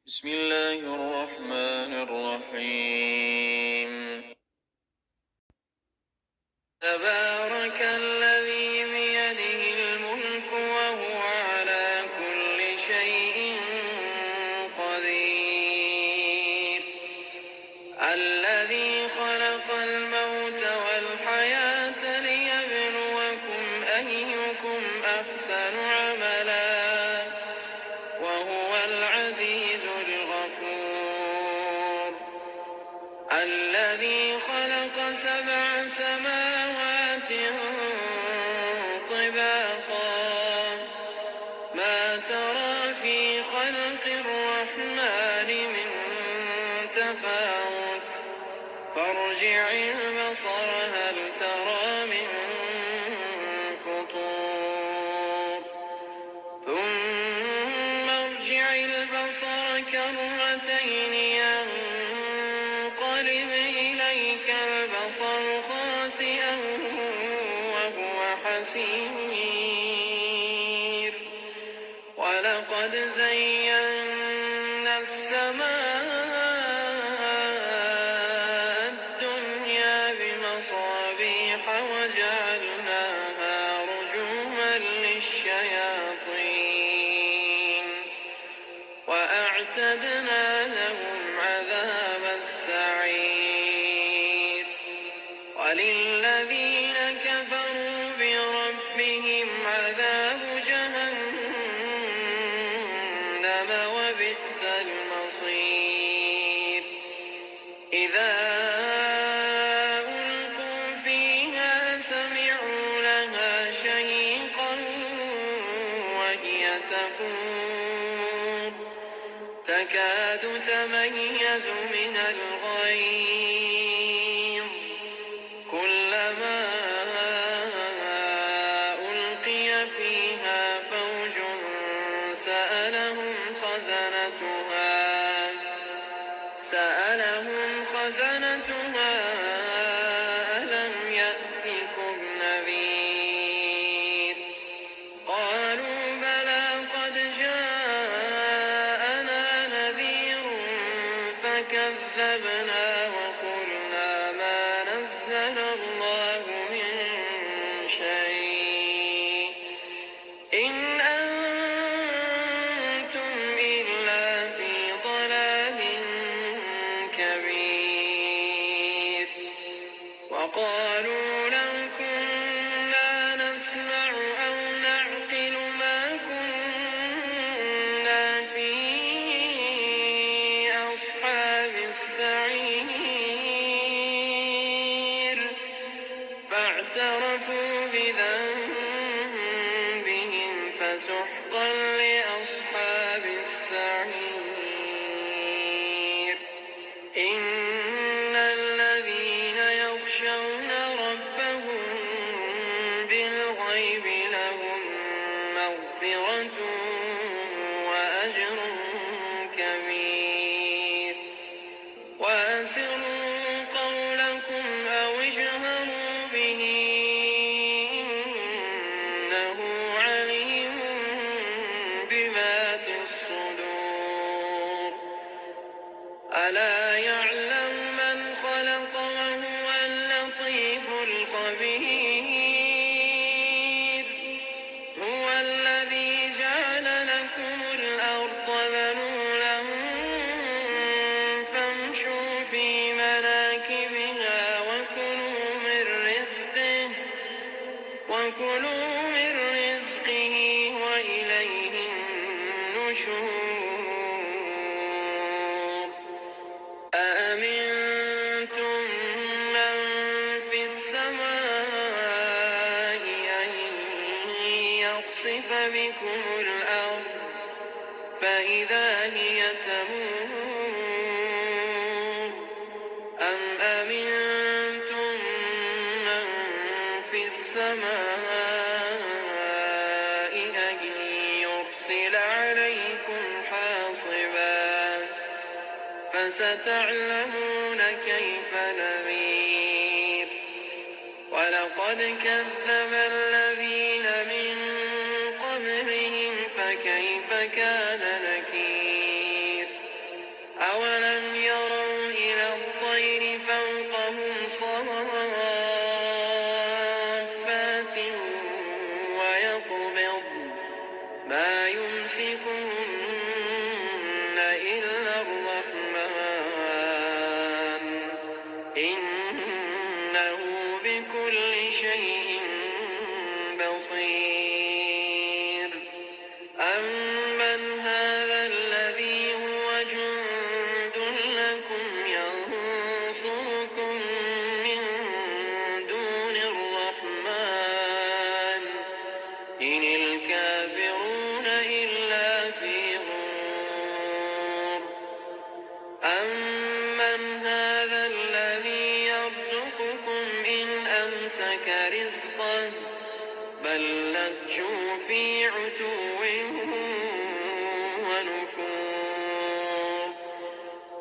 بسم الله الرحمن الرحيم. تبارك الذي بيده الملك وهو على كل شيء قدير. الذي خلق الموت والحياة ليبلوكم أيكم أحسن عملا وهو العزيز الغفور. الذي خلق 7 سماوات طباقا ما ترى في خلق الرحمن من تفاوت فارجع البصر هل ترى من فطور ثم ارجع البصر كرتين ينقلب إليك البصر خاسئا وهو حسير. ولقد زينا السماء الدنيا بمصابيح وجعلناها رجوما للشياطين وأعتدنا لهم عذاب السعير. وللذين كفروا بربهم عذاب جهنم وبئس المصير. إذا ألقوا فيها سمعوا لها شهيقا وهي تفور تكاد تميز من الغيظ كلما ألقي فيها فوج سألهم خزنتها ألم يأتكم نذير قالوا بلى قد جاءنا نذير فكذبنا وقلنا ما نزل الله من شيء إن أنتم إلا في ضلال كبير. وقالوا لو كنا نسمع أو نعقل ما كنا في أصحاب السعير فاعترفوا بذنبهم فسحقا لأصحاب السعير. إن الذين يخشون ربهم بالغيب لهم مغفرة وأجر كبير. وأسروا قولكم أو اجهروا به إنه عليم بذات الصدور. ألا يعلم من خلق وهو اللطيف الخبير. هو الذي جعل لكم الأرض ذلولا فامشوا في مناكبها وكلوا من رزقه وإليه النشور. أأمنتم من في السماء أن يخسف بكم الأرض فإذا هي تمور أم أمنتم من في السماء أن يرسل عليكم حاصبا فستعلمون كيف نذير. ولقد كذب الذين من قبلهم فكيف كان نكير. يمسكهن إلا الرحمن إنه بكل شيء بصير أمن هذا الذي هو جند لكم ينصركم من دون الرحمن إن الكافرون إلا في غرور أمن هذا الذي يرزقكم إن أمسك رزقه بل لجوا في عتو ونفور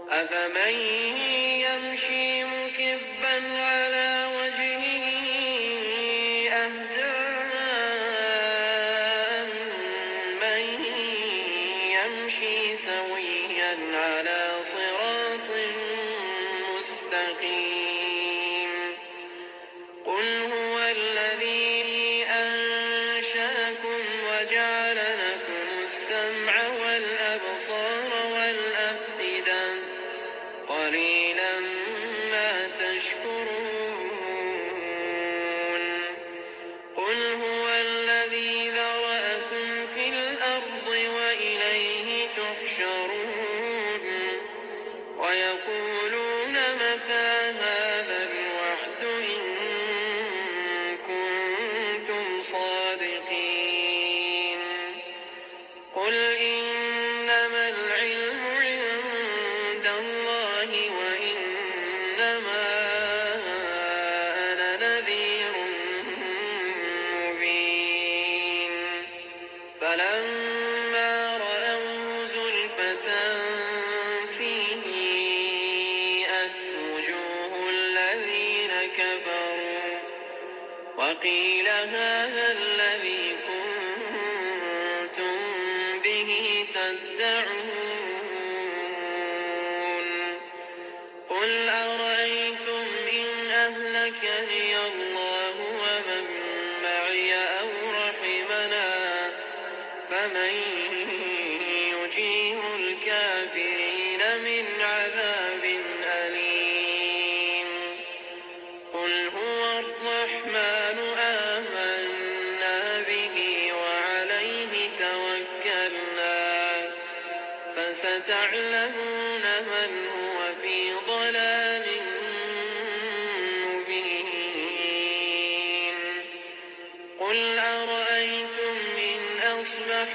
أفمن يمشي مكبا على وجهه أهدى أمن يمشي سويا على صراط مستقيم قل هو الذي أنشأكم وجعل لكم السمع والأبصار والأفئدة قليلا ما تشكرون قل هو الذي ذرأكم في الأرض وإليه تحشرون ويقولون متى هذا الوعد إن كنتم صادقين قل إنما العلم عند الله وإنما أنا نذير مبين فلما رأوه زلفة سيئت وجوه الذين كفروا وقيل هذا الذي كنتم به تدعون قل أرأيتم إن أهلكني الله ومن معي أو رحمنا فمن يجير الكافرين من عذاب أليم قل هو الرحمن آمنا به وعليه توكلنا فستعلمون من هو في ضلال مبين قل أرأيتم إن أصبح